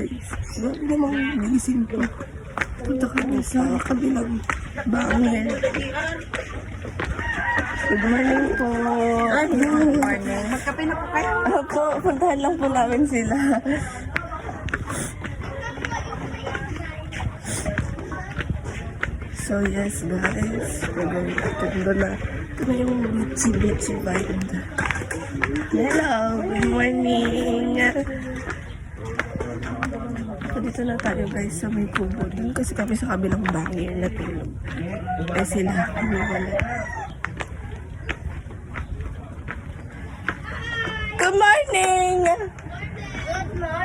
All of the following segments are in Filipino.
guys. Bago namang gising ko. Punta kami sa kabilang banger. Good morning po. Good morning. Magkape na po kayo? Opo, puntahan lang po namin sila. So yes guys, we're going to na. Ito na yung beachy vibe. Hello, good morning. So dito na tayo guys sa may kubo. Dun kasi kami sa kabilang bangir na tulog. Eh sila, wala. Good morning!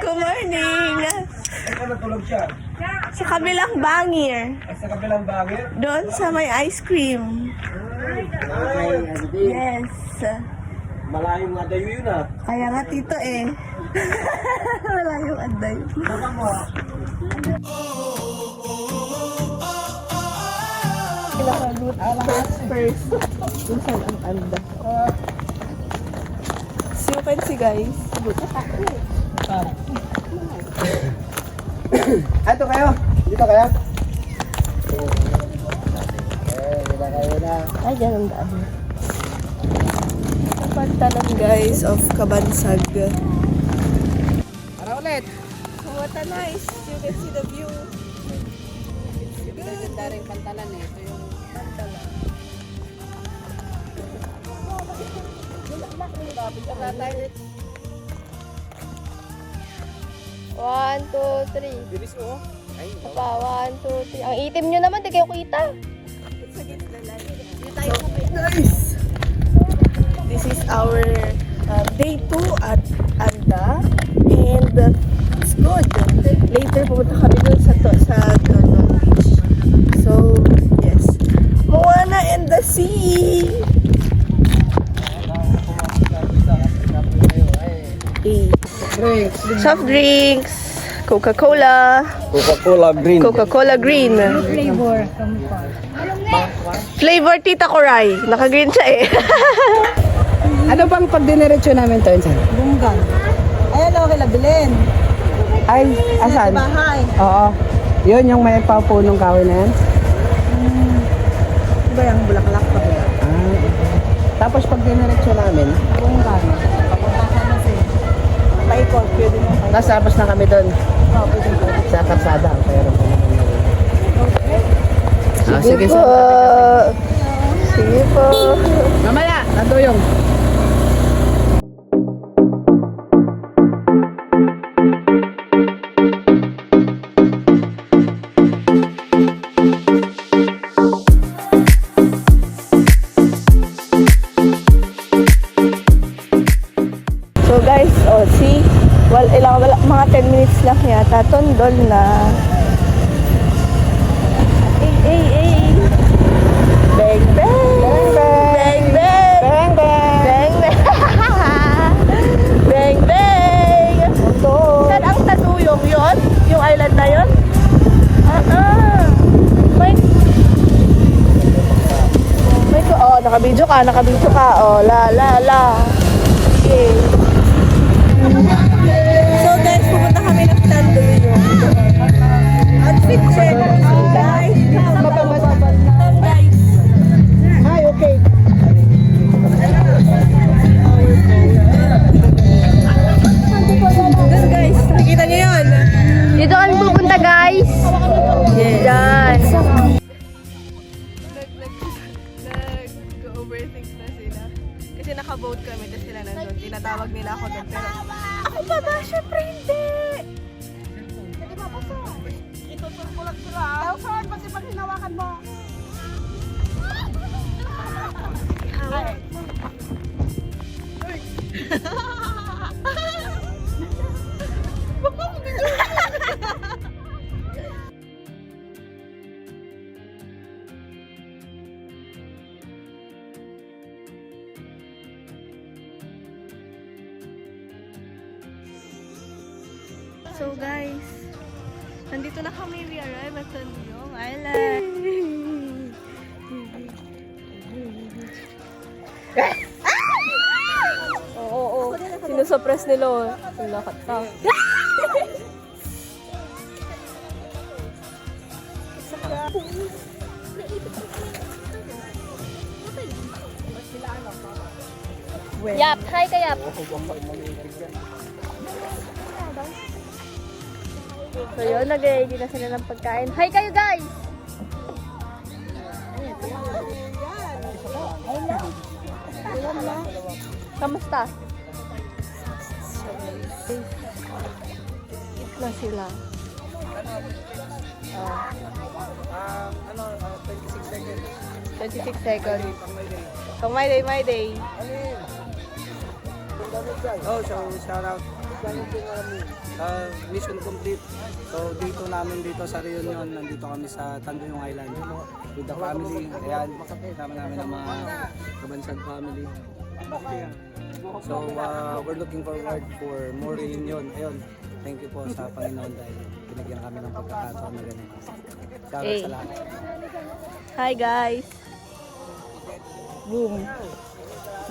Good morning! Saan natulog siya? Sa kabilang bangir. Sa kabilang bangin? Doon sa may ice cream. Yes. Malayong nga dayo yun ah. Kaya nga tito eh. Wala yung anday. Baka mo. Pinakagut first. Kung saan ang anda. So you can see guys. Ito kayo? Dito kayo? Dito kayo na. Ay, dyan ang daan. Ang pantalan guys of Kabansag. Para ulit. What a nice. You can see the view. Ganda rin pantalan eh. Ito yung pantalan. One, two, three. Bilis mo. Ay, Pa, 1, 2, 3. Ang itim nyo naman, di kayo kita. Nice! This is our day 2 at Anda. And it's good. Later pumunta kami dun sa beach. So, yes. Moana and the sea! Soft drinks. Coca-Cola. Coca-Cola green. Coca-Cola green. Flavor. Flavor Tita Koray. Naka-green siya eh. Ano bang pag diniretso namin to? Bunggan. Ayan o, kila Belen. Ay, asan? Bahay. Oo. Yun yung may papunong kahoy na yan. Ba yung bulaklak pa ba? Tapos pag diniretso namin, Bunggan. Papunta ka na siya. Paikot, pwede mo paikot. tapos na kami doon. Oo, pwede mo. Sa karsada. Pero Sige po. Sige po. mamaya, nanduyong. So guys, see? Wala, mga 10 minutes lang yata. Tondol na. Ay. Bang, bang. Bang, bang. Bang, bang. Bang, bang. Saan ang tatuyong yun? Yung island na yun? May nakabidyo ka. Oh, la. Okay. So guys, pupunta kami ng Tanduyong. Outfit check. Guys, Ay, okay. This guys, nakikita niyo yun? Dito kami pupunta, guys. Yes. Yan. Nag-overthink na sila. Kasi naka-vote kami, tapos sila nandun. Tinatawag nila ako doon, pero ako pa ba? Syempre hindi! Hindi ba pa sir? Itutulang sila. Tapos saan, pati pag hinawakan mo. So guys, nandito na kami. We arrive at Tanduyong Island. Oo. Sinusuppress nila. Lakat ka. Yap, hi ka Yap. So yun, nag-ready na sila ng pagkain. Hi kayo guys! Kamusta? Eat na sila. 26 seconds. 26 seconds. So, my day. Oh, so shout out. Mission complete. So dito namin dito sa Reunion, nandito kami sa Tanduyong Island with the family. Ayan, kasama namin ang mga Kabansag family. So we're looking forward for more reunion. Ayun, thank you po sa Panginoon dahil binigyan kami ng pagkakataon na ganito. Shout out sa lahat. Hi guys! Boom!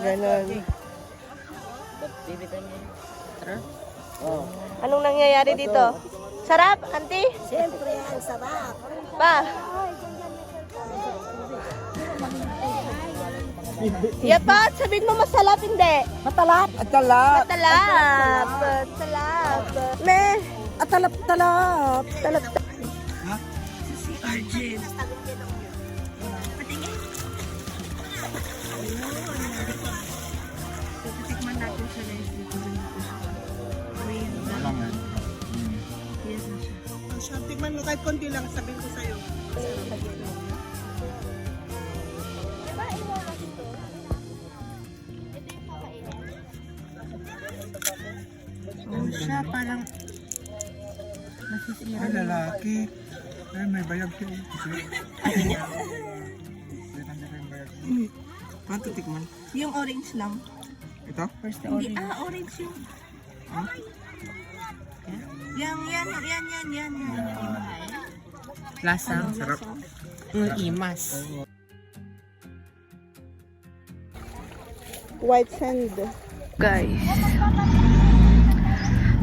Ganon. Anong nangyayari dito? Sarap, auntie? Siyempre, ang sarap. Pa? Yeah pa, sabihin mo masalap, hindi? Matalap. Atalap. Matalap. Matalap. Meh. Atalap-talap. Talap. Tikman mo kahit konti lang, sabihin ko sa'yo. Siya parang nasisira. Ay, lalaki. Ay, may bayag siya. Paano tikman? Yung orange lang. Ito? First orange. Orange yung. Yan. Lasa. Sarap. Imas. White sand. Guys,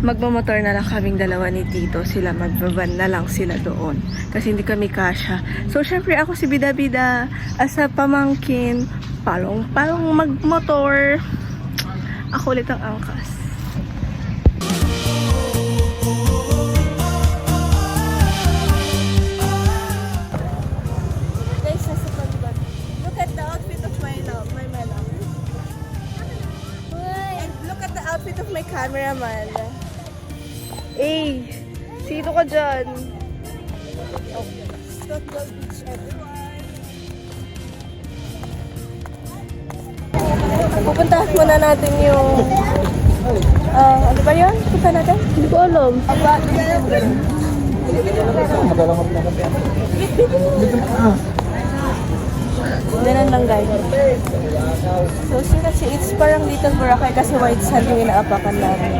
magmamotor na lang kaming dalawa ni Tito. Sila magbaban na lang sila doon. Kasi hindi kami kasya. So, syempre ako si Bida-Bida as a pamangkin. Palong magmotor. Ako ulit ang angkas. Guys, nasa pagod. Look at the outfit of my love. And look at the outfit of my cameraman. Eh, sino ka dyan? Scott Gold Beach, everyone. Pupuntahan muna natin yung... ano ba yun? Punta natin? Hindi ko alam. Ganun lang guys. So sila si it's parang Little Boracay kasi white sand yung inaapakan namin.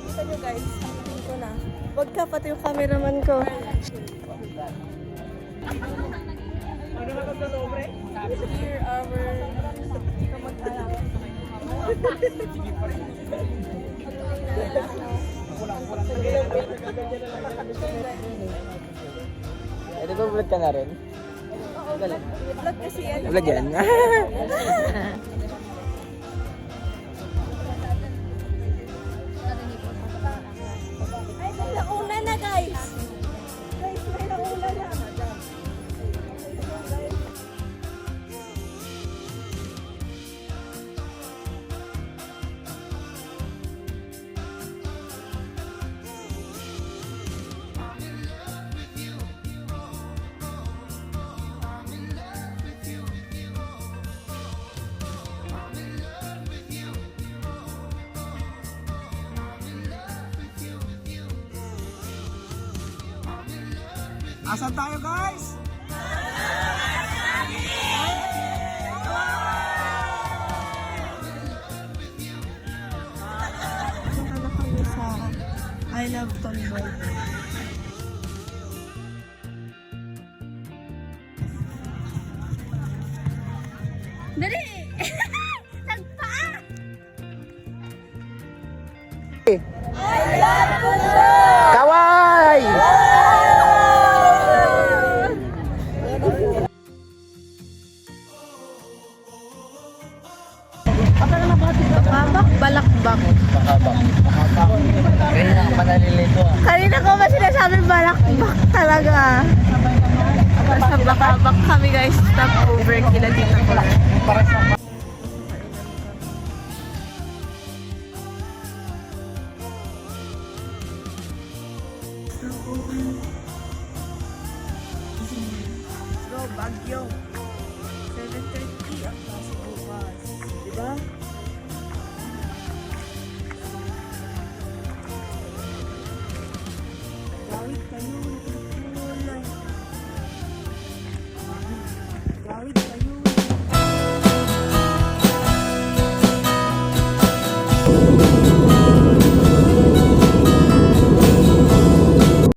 Kita nyo guys, tingin ko na. Wag ka, pati yung cameraman ko. Here our Ito ba vlog ka na rin? vlog kasi yan. Vlog yan? Ay, may nauna na guys. Guys, may nauna na. Asan tayo, guys? Punta na kami sa I Love Tomboy. Dali! Kaway! Patay na po balakbak. Kaya na manalilito ah. Kanina ko ba sinasabi balakbak talaga? Nasa bakabak kami guys. Stop over kila Tita Cor. Go, Baguio. 7:30 ang klase bukas. Diba? Gawit kayo.